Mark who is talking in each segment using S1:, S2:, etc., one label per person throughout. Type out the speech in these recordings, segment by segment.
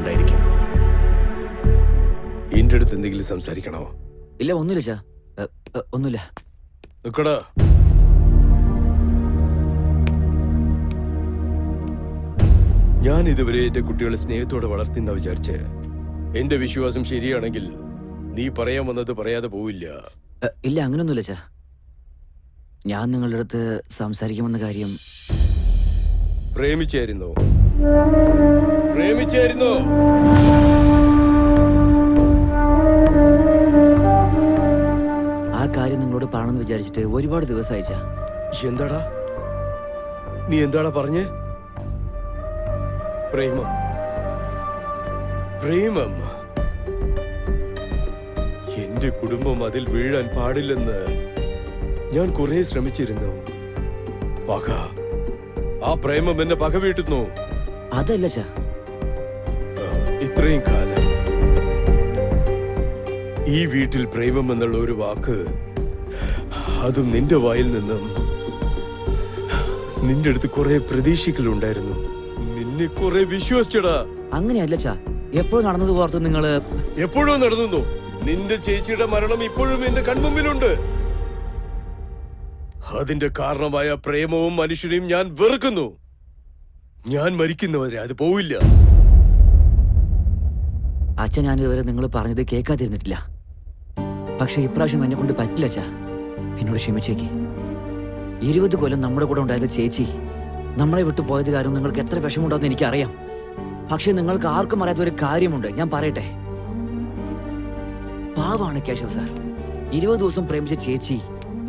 S1: ഉണ്ടായിരിക്കും. എന്റെ അടുത്ത് എന്തെങ്കിലും സംസാരിക്കണോ?
S2: ഇല്ല, ഒന്നുമില്ല ചാ, ഒന്നുമില്ല.
S1: നിക്കടാ. ഞാൻ ഇതുവരെ എന്റെ കുട്ടികളെ സ്നേഹത്തോടെ വളർത്തിന്ന വിചാരിച്ച്. എന്റെ വിശ്വാസം ശരിയാണെങ്കിൽ നീ പറയാൻ വന്നത് പറയാതെ പോവില്ല.
S2: ഇല്ല, അങ്ങനൊന്നുമില്ല ചാ. ഞാൻ നിങ്ങളുടെ അടുത്ത് സംസാരിക്കുമെന്ന കാര്യം.
S1: പ്രേമിച്ചായിരുന്നോ? പ്രേമിച്ചായിരുന്നോ?
S2: ആ കാര്യം നിങ്ങളോട് പറയണമെന്ന് വിചാരിച്ചിട്ട് ഒരുപാട് ദിവസമായി ചാ.
S1: എന്താടാ നീ എന്താടാ പറഞ്ഞേ? പ്രേമം, പ്രേമം. എന്റെ കുടുംബം അതിൽ വീഴാൻ പാടില്ലെന്ന് ഞാൻ കുറെ ശ്രമിച്ചിരുന്നു. പക, ആ പ്രേമം എന്നെ പക വീട്ടുന്നു.
S2: അതല്ല ചാ.
S1: ഇത്രയും കാലം ഈ വീട്ടിൽ പ്രേമം എന്നുള്ള ഒരു വാക്ക്, അതും നിന്റെ വായിൽ നിന്നും, നിന്റെ അടുത്ത് കുറെ പ്രതീക്ഷകളുണ്ടായിരുന്നു. നിന്നെ കുറെ വിശ്വസിച്ചടാ.
S2: അങ്ങനെയല്ല ചാ. എപ്പോഴും നടന്നത് ഓർത്ത് നിങ്ങള്.
S1: എപ്പോഴും നടന്നു. നിന്റെ ചേച്ചിയുടെ മരണം ഇപ്പോഴും എന്റെ കൺമുമ്പിലുണ്ട്. അതിന്റെ കാരണമായ പ്രേമവും മനുഷ്യനെയും ഞാൻ വെറുക്കുന്നു. ഞാൻ മരിക്കുന്നവരെ അത് പോവില്ല.
S2: അച്ഛൻ, ഞാൻ ഇതുവരെ നിങ്ങൾ പറഞ്ഞത് കേൾക്കാതിരുന്നിട്ടില്ല. പക്ഷെ ഇപ്രാവശ്യം എന്നെ കൊണ്ട് പറ്റില്ല ചാ. എന്നോട് ക്ഷമിച്ചേക്ക്. 20 കൊല്ലം നമ്മുടെ കൂടെ ഉണ്ടായത് ചേച്ചി നമ്മളെ വിട്ടു പോയത് കാരണം നിങ്ങൾക്ക് എത്ര വിഷമമുണ്ടാവുമെന്ന് എനിക്കറിയാം. പക്ഷെ നിങ്ങൾക്ക് ആർക്കും അറിയാത്ത ഒരു കാര്യമുണ്ട്, ഞാൻ പറയട്ടെ. പാവാണ് കേശവ് സാർ. 20 ദിവസം പ്രേമിച്ച ചേച്ചി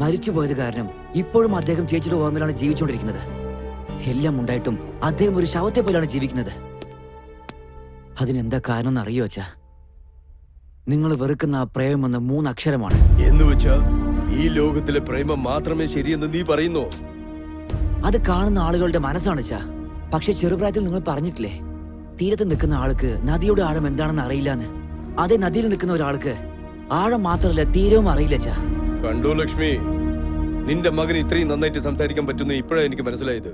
S2: മരിച്ചു പോയത് കാരണം ഇപ്പോഴും അദ്ദേഹം ചേച്ചിയുടെ ഓർമ്മയിലാണ് ജീവിച്ചുകൊണ്ടിരിക്കുന്നത്. എല്ലാം ഉണ്ടായിട്ടും അദ്ദേഹം ഒരു ശവത്തെ പോലെയാണ് ജീവിക്കുന്നത്. അതിനെന്താ കാരണം എന്ന് അറിയോ അച്ഛാ? നിങ്ങൾ വെറുക്കുന്ന ആ പ്രേമം എന്ന 3 അക്ഷരമാണ്.
S1: എന്ന് വെച്ചാ ഈ ലോകത്തിലെ പ്രേമം മാത്രമേ ശരിയെന്ന് നീ പറയുന്നു?
S2: അത് കാണുന്ന ആളുകളുടെ മനസ്സാണ് ചാ. പക്ഷെ ചെറുപ്രായത്തിൽ നിങ്ങൾ പറഞ്ഞിട്ടില്ലേ, തീരത്ത് നിൽക്കുന്ന ആൾക്ക് നദിയുടെ ആഴം എന്താണെന്ന് അറിയില്ലാന്ന്. അതേ നദിയിൽ നിൽക്കുന്ന ഒരാൾക്ക് ആഴം മാത്രമല്ല തീരവും അറിയില്ല ചാ.
S1: കണ്ടോ ലക്ഷ്മി, നിന്റെ മകൻ ഇത്രയും നന്നായിട്ട് സംസാരിക്കാൻ പറ്റുന്ന ഇപ്പോഴാണ് എനിക്ക് മനസ്സിലായത്.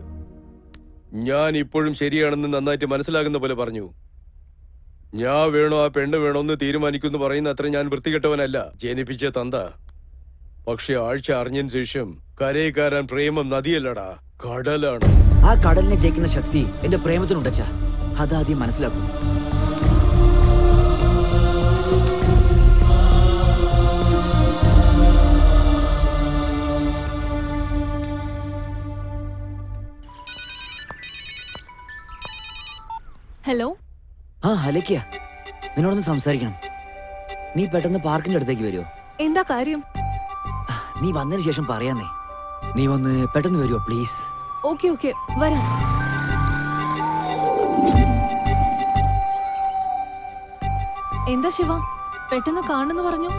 S1: ഞാൻ ഇപ്പോഴും ശരിയാണെന്ന് നന്നായിട്ട് മനസ്സിലാകുന്ന പോലെ പറഞ്ഞു. ഞാൻ വേണോ ആ പെണ്ണ് വേണോ എന്ന് തീരുമാനിക്കുമെന്ന് പറയുന്ന അത്ര ഞാൻ വൃത്തികെട്ടവനല്ല. ജനിപ്പിച്ച തന്ത. പക്ഷെ ആഴ്ച അറിഞ്ഞതിന് ശേഷം കരയിൽ കയറാൻ പ്രേമം നദിയല്ലടാ, കടലാണ്.
S2: ആ കടലിനെ ജയിക്കുന്ന ശക്തി എന്റെ പ്രേമത്തിനുണ്ടച്ചാ. അതാദ്യം മനസ്സിലാക്കും.
S3: ഹലോ.
S2: ആ ഹലക്കിയ, നിന്നോടൊന്ന് സംസാരിക്കണം. നീ പെട്ടെന്ന് പാർക്കിന്റെ അടുത്തേക്ക് വരുമോ?
S3: എന്താ കാര്യം?
S2: നീ വന്നതിന് ശേഷം പറയാന്നേ. നീ ഒന്ന് പെട്ടെന്ന് വരുമോ പ്ലീസ്?
S3: ഓക്കെ ഓക്കെ, വരാം. എന്താ ശിവ, പെട്ടെന്ന് കാണുന്നു പറഞ്ഞു?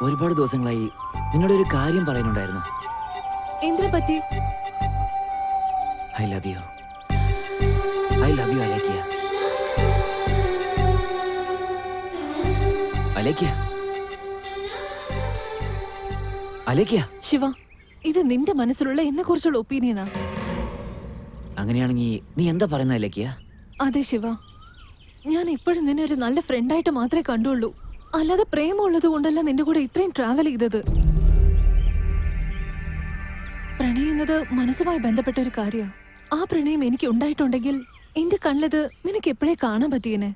S2: ഒരുപാട് ദിവസങ്ങളായി നിന്നോട് ഒരു കാര്യം പറയാനുണ്ടായിരുന്നു.
S3: എന്തിനെ പറ്റി?
S2: I love you. I love you Alekhya. Alekhya, Alekhya.
S3: Shiva, ഇത് നിന്റെ മനസ്സിലുള്ള എന്നെ കുറിച്ചുള്ള ഒപ്പീനിയനാ?
S2: അങ്ങനെയാണെങ്കിൽ നീ എന്താ പറയുന്ന അലേക്കിയ?
S3: അതെ ശിവ, ഞാൻ ഇപ്പോഴും നിന്നെ ഒരു നല്ല ഫ്രണ്ടായിട്ട് മാത്രമേ കണ്ടുള്ളൂ. അല്ലാതെ പ്രേമമുള്ളത് കൊണ്ടല്ല നിന്റെ കൂടെ ഇത്രയും ട്രാവൽ ചെയ്തത്. പ്രണയുന്നത് മനസ്സുമായി ബന്ധപ്പെട്ട ഒരു കാര്യമാണ്. ആ പ്രണയം എനിക്ക് ഉണ്ടായിട്ടുണ്ടെങ്കിൽ എന്റെ കണ്ണിലത് നിനക്ക് എപ്പോഴേ കാണാൻ പറ്റിയേനെ.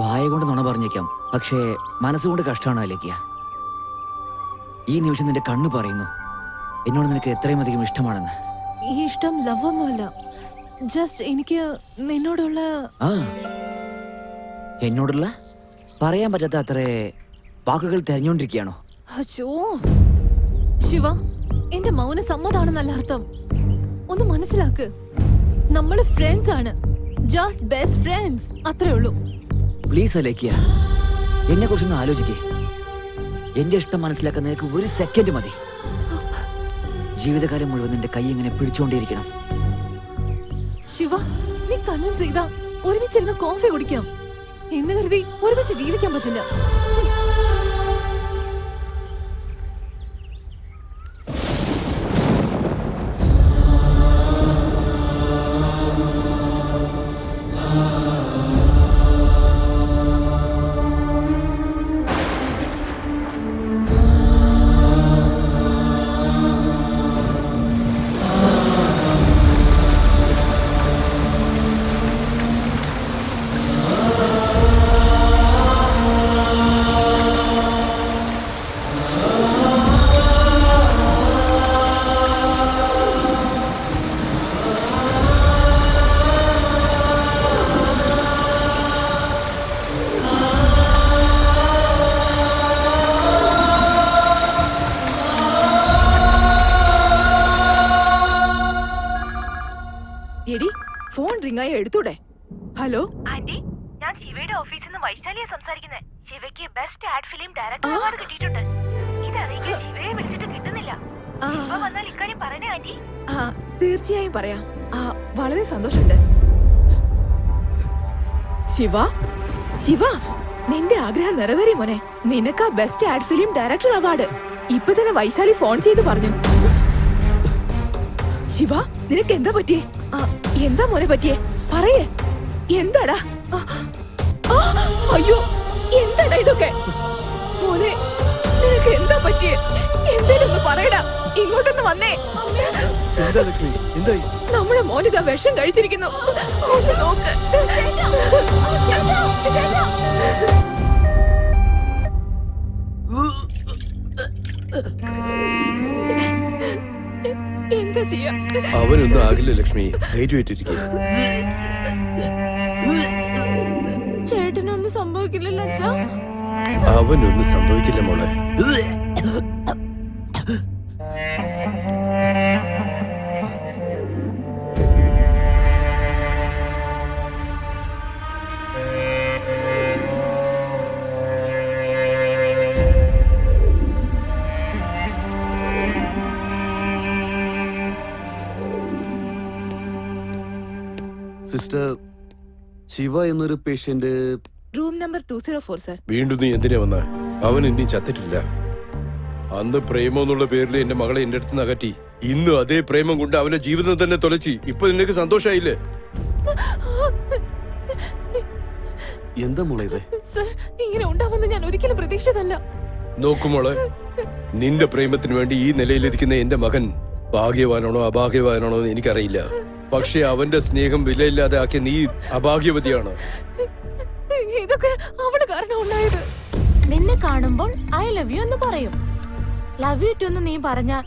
S2: വായ കൊണ്ട് നുണ പറഞ്ഞേക്കാം, പക്ഷേ മനസ്സുകൊണ്ട് കഷ്ടമാണ് അലേക്കിയ. ഈ നിമിഷം നിന്റെ കണ്ണ് പറയുന്നു എന്നോട് നിനക്ക് എത്രയും അധികം ഇഷ്ടമാണെന്ന്.
S3: ഈ ഇഷ്ടം ലവ് ഒന്നുമല്ല, ജസ്റ്റ് എനിക്ക് നിന്നോടുള്ള.
S2: ആ, എന്നോടുള്ള പറയാൻ പറ്റാത്ത അത്രേ വാക്കുകൾ തെരഞ്ഞുകൊണ്ടിരിക്കുകയാണോ?
S3: അച്ചോ ശിവ, എന്റെ മൗന സമ്മതാണെന്നല്ല അർത്ഥം. ഒന്ന് മനസ്സിലാക്ക്, നമ്മള് ഫ്രണ്ട്സ് ആണ്, ജസ്റ്റ് ബെസ്റ്റ് ഫ്രണ്ട്സ്, അത്രേ ഉള്ളൂ.
S2: പ്ലീസ് അലേക്കിയ, എന്നെ കുറിച്ചൊന്ന് ആലോചിക്കേ. എന്റെ ഇഷ്ടം മനസ്സിലാക്കാൻ നിനക്ക് 1 സെക്കൻഡ് മതി. ജീവിതകാലം മുഴുവൻ നിന്റെ കൈ ഇങ്ങനെ പിടിച്ചുകൊണ്ടേയിരിക്കണം.
S3: ശിവ, നീ കൺവിൻസ് ചെയ്താ ഒരുമിച്ചിരുന്ന് കോഫി കുടിക്കാം എന്ന് കരുതി ഒരുമിച്ച് ജീവിക്കാൻ പറ്റില്ല.
S4: എടുത്തൂടെ? ഹലോ
S5: ആന്റി, ഞാൻ ശിവയുടെ ഓഫീസിൽ നിന്ന് വൈശാലിയെ സംസാരിക്കുന്നത്. ശിവയ്ക്ക് best ad film director award കിട്ടിയിട്ടുണ്ട്. ഇതറിയിക്കാൻ ശിവയെ വിളിച്ചിട്ട് കിട്ടുന്നില്ല. ശിവ വന്നാൽ ഇക്കാര്യം പറയണേ ആന്റി.
S4: തീർച്ചയായും പറയാം. വളരെ സന്തോഷമുണ്ട്. ശിവ, ശിവ, നിന്റെ ആഗ്രഹം നിറവേറി മോനെ. നിനക്ക് best ad film director award ഇപ്പൊ തന്നെ വൈശാലി ഫോൺ ചെയ്ത് പറഞ്ഞു. ശിവ, നിനക്ക് എന്താ പറ്റിയേ? എന്താ മോനെ പറ്റിയേ? പറയേ, എന്താടാ? അയ്യോ, എന്താടാ ഇതൊക്കെ? മോനെ, നിനക്ക് എന്താ പറ്റിയേ? എന്തേലും ഒന്ന് പറയടാ. ഇങ്ങോട്ടൊന്ന് വന്നേ.
S1: എന്താ ലക്ഷ്മി, എന്തായി?
S4: നമ്മുടെ മോനിതാ വിഷം കഴിച്ചിരിക്കുന്നു. ഒന്ന് നോക്ക്. എന്താ ചെയ്യാ?
S1: അവനൊന്നും ആകില്ല ലക്ഷ്മി, ധൈര്യമായിട്ടിരിക്കുക.
S4: ചേട്ടനൊന്നും സംഭവിക്കില്ലല്ലോ അച്ഛാ.
S1: അവനൊന്നും സംഭവിക്കില്ല മോളെ.
S6: സിസ്റ്റർ, ശിവ എന്നൊരു പേഷ്യന്റ്
S4: റൂം നമ്പർ 204 സർ.
S1: വീണ്ടും നീ എന്തിനാ വന്ന? അവൻ ഇനി ചത്തിട്ടില്ല. അന്ന് പ്രേമം എന്നുള്ള പേരിൽ എന്റെ മകളെ എന്റെ അടുത്ത് നിന്ന് അകറ്റി. ഇന്ന് അതേ പ്രേമം കൊണ്ട് അവന്റെ ജീവിതം തന്നെ തൊലച്ചി. ഇപ്പൊ നിനക്ക് സന്തോഷായില്ലേ?
S6: എന്താ മോളെ ഇത്?
S3: സർ, ഇങ്ങനെ ഉണ്ടാവുമെന്ന് ഞാൻ ഒരിക്കലും പ്രതീക്ഷിച്ചതല്ല.
S1: നോക്കുമോളെ, നിന്റെ പ്രേമത്തിന് വേണ്ടി ഈ നിലയിലിരിക്കുന്ന എന്റെ മകൻ ഭാഗ്യവാനാണോ അഭാഗ്യവാനാണോ എന്ന് എനിക്കറിയില്ല. പക്ഷെ അവന്റെ സ്നേഹം വിലയില്ലാതെ ആക്കിയ നീ അഭാഗ്യവതിയാണ്.
S3: ഇതൊക്കെ അവള് കാരണം ഉണ്ടായത്.
S5: നിന്നെ കാണുമ്പോൾ ഐ ലവ് യു എന്ന് പറയും. ലവ് യു ടു എന്ന് നീ പറഞ്ഞാൽ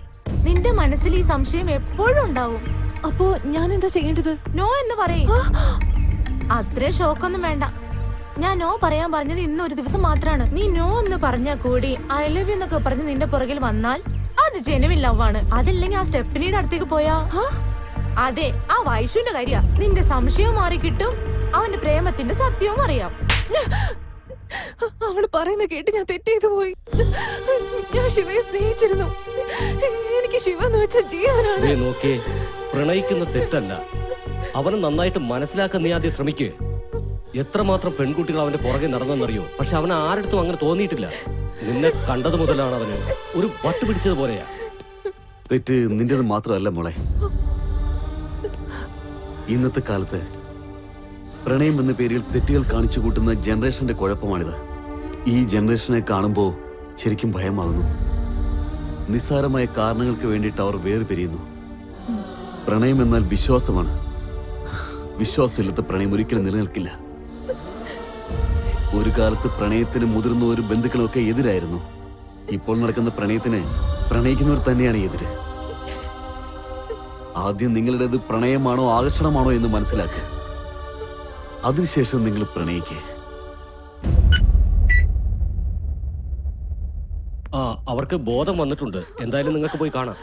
S5: നിന്റെ മനസ്സിൽ ഈ സംശയം എപ്പോഴും ഉണ്ടാവും.
S3: അപ്പോ ഞാൻ എന്താ ചെയ്യേണ്ടത്?
S5: നോ എന്ന് പറയും. അത്രേ ഷോക്കൊന്നും വേണ്ട. ഞാൻ നോ പറയാൻ പറഞ്ഞത് ഇന്ന് ഒരു ദിവസം മാത്രമാണ്. നീ നോ എന്ന് പറഞ്ഞാൽ കൂടി ഐ ലവ് യു എന്നൊക്കെ പറഞ്ഞ് നിന്റെ പുറകിൽ വന്നാൽ അത് ജെനുവിൻ ലവ് ആണ്. അതല്ലെങ്കിൽ ആ സ്റ്റെപ്പിനിയുടെ അടുത്തേക്ക് പോയാ അതെ, ആ വൈഷുവിന്റെ കാര്യ. നിന്റെ സംശയവും മാറി കിട്ടും, അവന്റെ പ്രേമത്തിന്റെ സത്യവും അറിയാം.
S3: അവള് പറയുന്ന കേട്ട് ഞാൻ തെറ്റെയ്തു പോയി. ഞാൻ ശിവയെ സ്നേഹിച്ചിരുന്നു. എനിക്ക് ശിവ എന്ന് വെച്ച ജീവനാണ്.
S7: നോക്കേ, പ്രണയിക്കുന്ന തെറ്റല്ല. അവനെ നന്നായിട്ട് മനസ്സിലാക്കാൻ നീ ആദ്യം ശ്രമിക്കേ. എത്രമാത്രം പെൺകുട്ടികൾ അവന്റെ പുറകെ നടന്നെന്നറിയോ? പക്ഷെ അവന് ആരടുത്തും അങ്ങനെ തോന്നിയിട്ടില്ല. നിന്നെ കണ്ടത് മുതലാണ് അവന് ഒരു വട്ട് പിടിച്ചത് പോലെയാ.
S6: തെറ്റ് നിന്റേത് മാത്രമല്ല മോളെ. ഇന്നത്തെ കാലത്ത് പ്രണയം എന്ന പേരിൽ തെറ്റുകൾ കാണിച്ചു കൂട്ടുന്ന ജനറേഷന്റെ കുഴപ്പമാണിത്. ഈ ജനറേഷനെ കാണുമ്പോൾ ശരിക്കും ഭയമാകുന്നു. നിസ്സാരമായ കാരണങ്ങൾക്ക് വേണ്ടിയിട്ട് അവർ വേർപിരിയുന്നു. പ്രണയം എന്നാൽ വിശ്വാസമാണ്. വിശ്വാസമില്ലാത്ത പ്രണയം ഒരിക്കലും നിലനിൽക്കില്ല. ഒരു കാലത്ത് പ്രണയത്തിന് മുതിർന്നവരും ബന്ധുക്കളും ഒക്കെ എതിരായിരുന്നു. ഇപ്പോൾ നടക്കുന്ന പ്രണയത്തിന് പ്രണയിക്കുന്നവർ തന്നെയാണ് എതിര്. ആദ്യം നിങ്ങളുടേത് പ്രണയമാണോ ആകർഷണമാണോ എന്ന് മനസ്സിലാക്കുക. അതിനുശേഷം നിങ്ങൾ പ്രണയിക്കുക.
S7: അവർക്ക് ബോധം വന്നിട്ടുണ്ട്. എന്തായാലും നിങ്ങൾക്ക് പോയി കാണാം.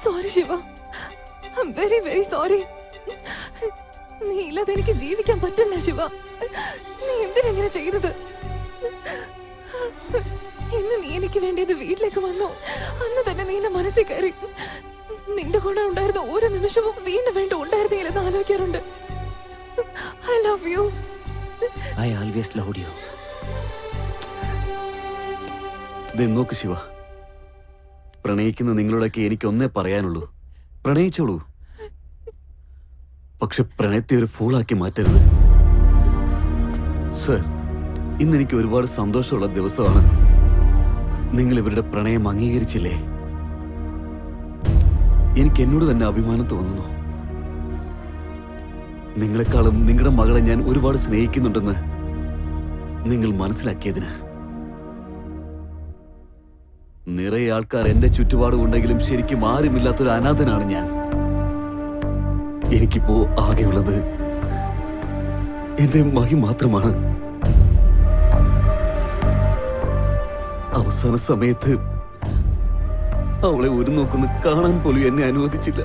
S3: Sorry Shiva, I am very very sorry. നീ ഇല്ലാതെ എനിക്ക് ജീവിക്കാൻ പറ്റില്ല ശിവ. നീ എന്തിനെങ്ങനെ ചെയ്തത്? ഇന്ന് നീ എനിക്ക് വേണ്ടിയത് വീട്ടിലേക്ക് വന്നു. അന്ന് തന്നെ നീ എന്റെ മനസ്സിൽ കയറി. നിന്റെ കൂടെ ഉണ്ടായിരുന്ന ഓരോ നിമിഷവും വീണ്ടും വീണ്ടും ഉണ്ടായിരുന്നെങ്കിലെന്ന് ആലോചിക്കാറുണ്ട്. I love you.
S2: I always loved you.
S6: നോക്ക് ശിവ, പ്രണയിക്കുന്ന നിങ്ങളോടൊക്കെ എനിക്കൊന്നേ പറയാനുള്ളൂ. പ്രണയിച്ചോളൂ, പക്ഷെ പ്രണയത്തെ ഒരു ഫൂളാക്കി മാറ്റരുത്. സർ, ഇന്ന് എനിക്ക് ഒരുപാട് സന്തോഷമുള്ള ദിവസമാണ്. നിങ്ങൾ ഇവരുടെ പ്രണയം അംഗീകരിച്ചില്ലേ? എനിക്ക് എന്നോട് തന്നെ അഭിമാനം തോന്നുന്നു. നിങ്ങളെക്കാളും നിങ്ങളുടെ മകളെ ഞാൻ ഒരുപാട് സ്നേഹിക്കുന്നുണ്ടെന്ന് നിങ്ങൾ മനസ്സിലാക്കിയതിന്. നിറയെ ആൾക്കാർ എന്റെ ചുറ്റുപാടുമുണ്ടെങ്കിലും ശരിക്കും ആരുമില്ലാത്തൊരു അനാഥനാണ് ഞാൻ. എനിക്കിപ്പോ ആകെയുള്ളത് എന്റെ മഹി മാത്രമാണ്. അവസാന സമയത്ത് അവളെ ഒരു നോക്കൊന്ന് കാണാൻ പോലും എന്നെ അനുവദിച്ചില്ല.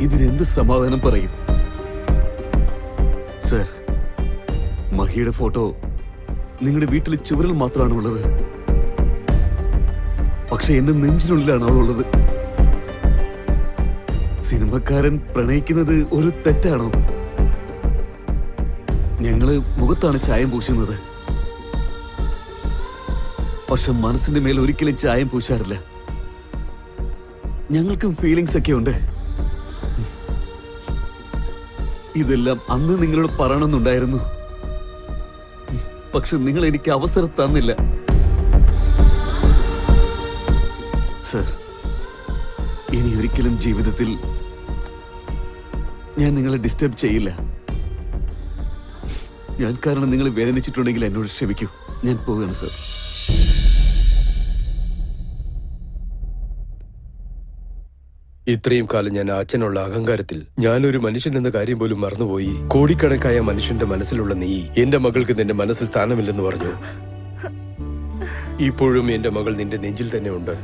S6: ഇതിനെന്ത് സമാധാനം പറയും? സർ, മഹിയുടെ ഫോട്ടോ നിങ്ങളുടെ വീട്ടിലെ ചുവരിൽ മാത്രമാണ് ഉള്ളത്. പക്ഷെ എന്റെ നെഞ്ചിനുള്ളിലാണ് അവളുള്ളത്. സിനിമക്കാരൻ പ്രണയിക്കുന്നത് ഒരു തെറ്റാണോ? ഞങ്ങള് മുഖത്താണ് ചായം പൂശുന്നത്, പക്ഷെ മനസ്സിന്റെ മേൽ ഒരിക്കലും ചായം പൂശാറില്ല. ഞങ്ങൾക്കും ഫീലിങ്സ് ഒക്കെ ഉണ്ട്. ഇതെല്ലാം അന്ന് നിങ്ങളോട് പറയണമെന്നുണ്ടായിരുന്നു, പക്ഷെ നിങ്ങൾ എനിക്ക് അവസരം തന്നില്ല. സർ, ഇനി ഒരിക്കലും ജീവിതത്തിൽ ഞാൻ നിങ്ങളെ ഡിസ്റ്റർബ് ചെയ്യില്ല. ഞാൻ കാരണം നിങ്ങൾ വേദനിച്ചിട്ടുണ്ടെങ്കിൽ എന്നോട് ക്ഷമിക്കൂ. ഞാൻ പോവുകയാണ് സർ.
S1: ഇത്രയും കാലം ഞാൻ അച്ഛനുള്ള അഹങ്കാരത്തിൽ ഞാനൊരു മനുഷ്യൻ എന്ന കാര്യം പോലും മറന്നുപോയി. കോടിക്കണക്കായ മനുഷ്യന്റെ മനസ്സിലുള്ള നീ എന്റെ മകൾക്ക് നിന്റെ മനസ്സിൽ സ്ഥാനമില്ലെന്ന് പറഞ്ഞു. ഇപ്പോഴും എന്റെ മകൾ നിന്റെ നെഞ്ചിൽ തന്നെ ഉണ്ട്.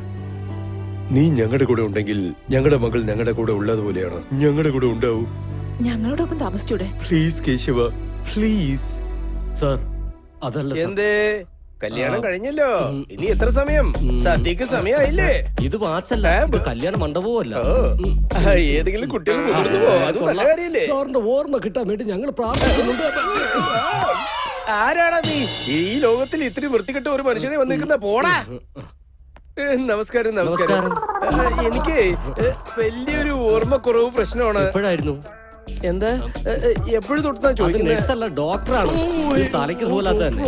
S1: നീ ഞങ്ങളുടെ കൂടെ ഉണ്ടെങ്കിൽ ഞങ്ങളുടെ മകൾ ഞങ്ങളുടെ കൂടെ ഉള്ളതുപോലെയാണ്. ഞങ്ങളുടെ കൂടെ ഉണ്ടാവൂ.
S4: ഞങ്ങളോടൊപ്പം താമസിച്ചൂടെ?
S1: Please Keshava, please.
S7: സാർ, അതല്ല സാർ.
S1: എന്തേ കല്യാണം കഴിഞ്ഞല്ലോ, ഇനി എത്ര സമയം? സദ്യക്ക് സമയമായില്ലേ?
S7: ഇത് വാച്ചല്ല, ഇത് കല്യാണ മണ്ഡപവുമല്ല.
S1: ഏതെങ്കിലും കുട്ടികൾ മുതിർന്നുവോ? അത് നല്ല കാര്യല്ലേ?
S7: സാറിന്റെ ഓർമ്മ കിട്ടാൻ വേണ്ടി ഞങ്ങൾ പ്രാർത്ഥിക്കുന്നുണ്ട്.
S1: ആരാടാ നീ? ഈ ലോകത്തിൽ ഇത്തിരി വൃത്തികെട്ട ഒരു മനുഷ്യനെ വന്നിരിക്കുന്ന പോടാ. നമസ്കാരം നമസ്കാരം. എനിക്ക് വലിയൊരു ഓർമ്മക്കുറവ് പ്രശ്നമാണ്.
S7: എപ്പോഴായിരുന്നു?
S1: എന്താ എപ്പോഴും തൊട്ടാ
S7: അത്
S1: ചോദിക്കുന്നത്?
S7: നഴ്സല്ല, ഡോക്ടറാണ്. തലയ്ക്ക് പോലാത്ത തന്നെ.